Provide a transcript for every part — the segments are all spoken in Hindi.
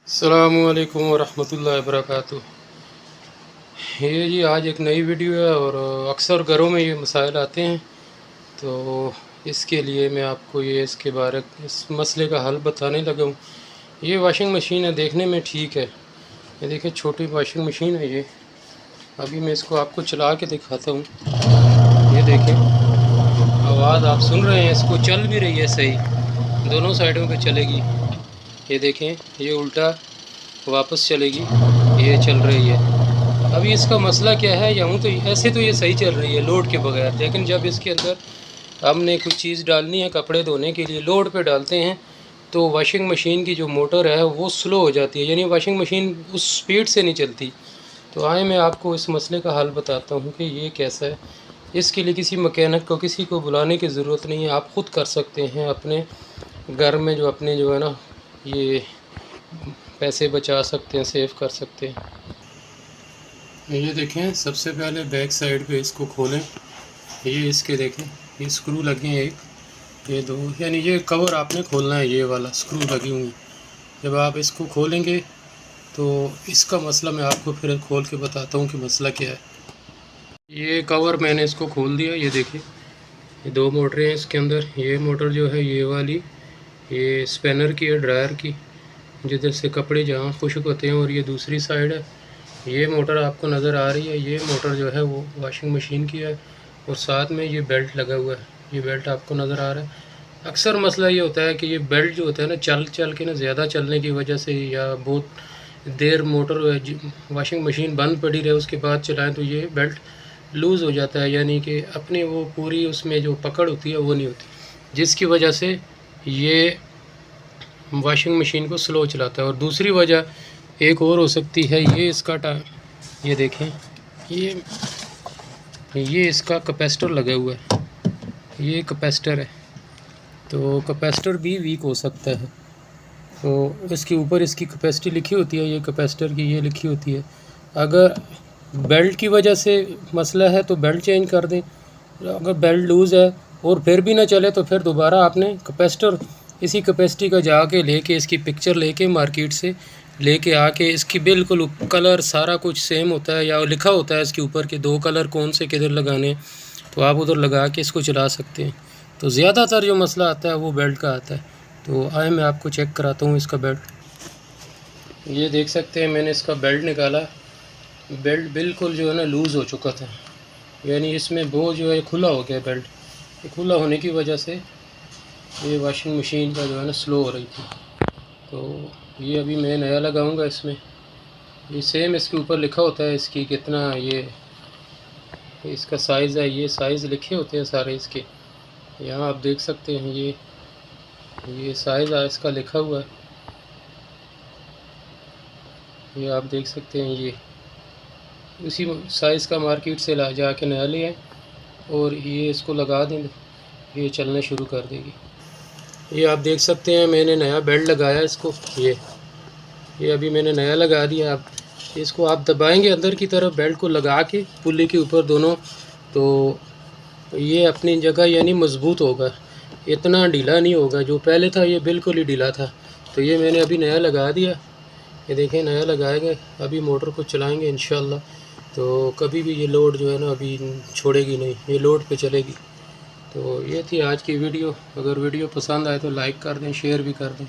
अस्सलामुअलैकुम वरहमतुल्लाहि वबरकातुह। ये जी आज एक नई वीडियो है और अक्सर घरों में ये मसाइल आते हैं, तो इसके लिए मैं आपको इस मसले का हल बताने लगा हूँ। ये वॉशिंग मशीन है, देखने में ठीक है। ये देखिए छोटी वॉशिंग मशीन है ये। अभी मैं इसको आपको चला के दिखाता हूँ। ये देखें, आवाज़ आप सुन रहे हैं, इसको चल भी रही है सही, दोनों साइडों पे चलेगी। ये देखें, ये उल्टा वापस चलेगी, ये चल रही है। अभी इसका मसला क्या है, यूँ तो ऐसे तो ये सही चल रही है लोड के बगैर, लेकिन जब इसके अंदर हमने कुछ चीज़ डालनी है कपड़े धोने के लिए, लोड पे डालते हैं तो वॉशिंग मशीन की जो मोटर है वो स्लो हो जाती है, यानी वॉशिंग मशीन उस स्पीड से नहीं चलती। तो आए मैं आपको इस मसले का हल बताता हूँ कि ये कैसा है। इसके लिए किसी मैकेनिक को, किसी को बुलाने की ज़रूरत नहीं है, आप ख़ुद कर सकते हैं अपने घर में। जो है ना, ये पैसे बचा सकते हैं, सेव कर सकते हैं। ये देखें, सबसे पहले बैक साइड पे इसको खोलें। ये इसके देखें, ये स्क्रू लगे हैं, एक ये दो, यानी ये कवर आपने खोलना है, ये वाला स्क्रू लगी हुई। जब आप इसको खोलेंगे तो इसका मसला मैं आपको फिर खोल के बताता हूँ कि मसला क्या है। ये कवर मैंने इसको खोल दिया। ये देखिए, ये दो मोटरें हैं इसके अंदर। ये मोटर जो है ये वाली, ये स्पिनर की है, ड्रायर की, जिधर से कपड़े जहाँ खुश्क होते हैं, और ये दूसरी साइड है। ये मोटर आपको नज़र आ रही है, ये मोटर जो है वो वॉशिंग मशीन की है, और साथ में ये बेल्ट लगा हुआ है, ये बेल्ट आपको नज़र आ रहा है। अक्सर मसला ये होता है कि ये बेल्ट जो होता है ना, चल के ना, ज़्यादा चलने की वजह से, या बहुत देर मोटर वॉशिंग मशीन बंद पड़ी रहे उसके बाद चलाएं तो ये बेल्ट लूज़ हो जाता है, यानी कि अपनी वो पूरी उसमें जो पकड़ होती है वो नहीं होती, जिसकी वजह से ये वॉशिंग मशीन को स्लो चलाता है। और दूसरी वजह एक और हो सकती है, ये इसका ये देखें, ये इसका कैपेसिटर लगा हुआ है, ये कैपेसिटर है, तो कैपेसिटर भी वीक हो सकता है। तो इसके ऊपर इसकी कैपेसिटी लिखी होती है, ये कैपेसिटर की ये लिखी होती है। अगर बेल्ट की वजह से मसला है तो बेल्ट चेंज कर दें। अगर बेल्ट लूज़ है और फिर भी ना चले तो फिर दोबारा आपने कैपेसिटर इसी कैपेसिटी का जाके लेके, इसकी पिक्चर लेके मार्केट से लेके आके, इसकी बिल्कुल कलर सारा कुछ सेम होता है, या लिखा होता है इसके ऊपर कि दो कलर कौन से किधर लगाने, तो आप उधर लगा के इसको चला सकते हैं। तो ज़्यादातर जो मसला आता है वो बेल्ट का आता है। तो आए मैं आपको चेक कराता हूँ इसका बेल्ट। ये देख सकते हैं, मैंने इसका बेल्ट निकाला। बेल्ट बिल्कुल जो है ना लूज़ हो चुका था, यानी इसमें वो जो है खुला हो गया बेल्ट। ये खुला होने की वजह से ये वॉशिंग मशीन का जो है ना स्लो हो रही थी। तो ये अभी मैं नया लगाऊंगा इसमें। ये सेम इसके ऊपर लिखा होता है इसकी कितना, ये इसका साइज़ है, ये साइज़ लिखे होते हैं सारे इसके। यहाँ आप देख सकते हैं, ये साइज़ इसका लिखा हुआ है, ये आप देख सकते हैं। ये उसी साइज़ का मार्केट से ला जाके नया ले आए, और ये इसको लगा दें, ये चलना शुरू कर देगी। ये आप देख सकते हैं, मैंने नया बेल्ट लगाया इसको। ये अभी मैंने नया लगा दिया। आप इसको आप दबाएंगे अंदर की तरफ, बेल्ट को लगा के पुल्ली के ऊपर दोनों, तो ये अपनी जगह यानी मजबूत होगा, इतना ढीला नहीं होगा। जो पहले था ये बिल्कुल ही ढीला था। तो ये मैंने अभी नया लगा दिया। ये देखें, नया लगाएंगे, अभी मोटर को चलाएंगे इंशाल्लाह, तो कभी भी ये लोड जो है ना अभी छोड़ेगी नहीं, ये लोड पे चलेगी। तो ये थी आज की वीडियो। अगर वीडियो पसंद आए तो लाइक कर दें, शेयर भी कर दें,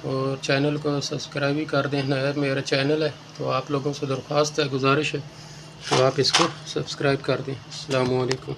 और चैनल को सब्सक्राइब भी कर दें। नया मेरा चैनल है, तो आप लोगों से दरख्वास्त है, गुजारिश है, तो आप इसको सब्सक्राइब कर दें। अस्सलामु अलैकुम।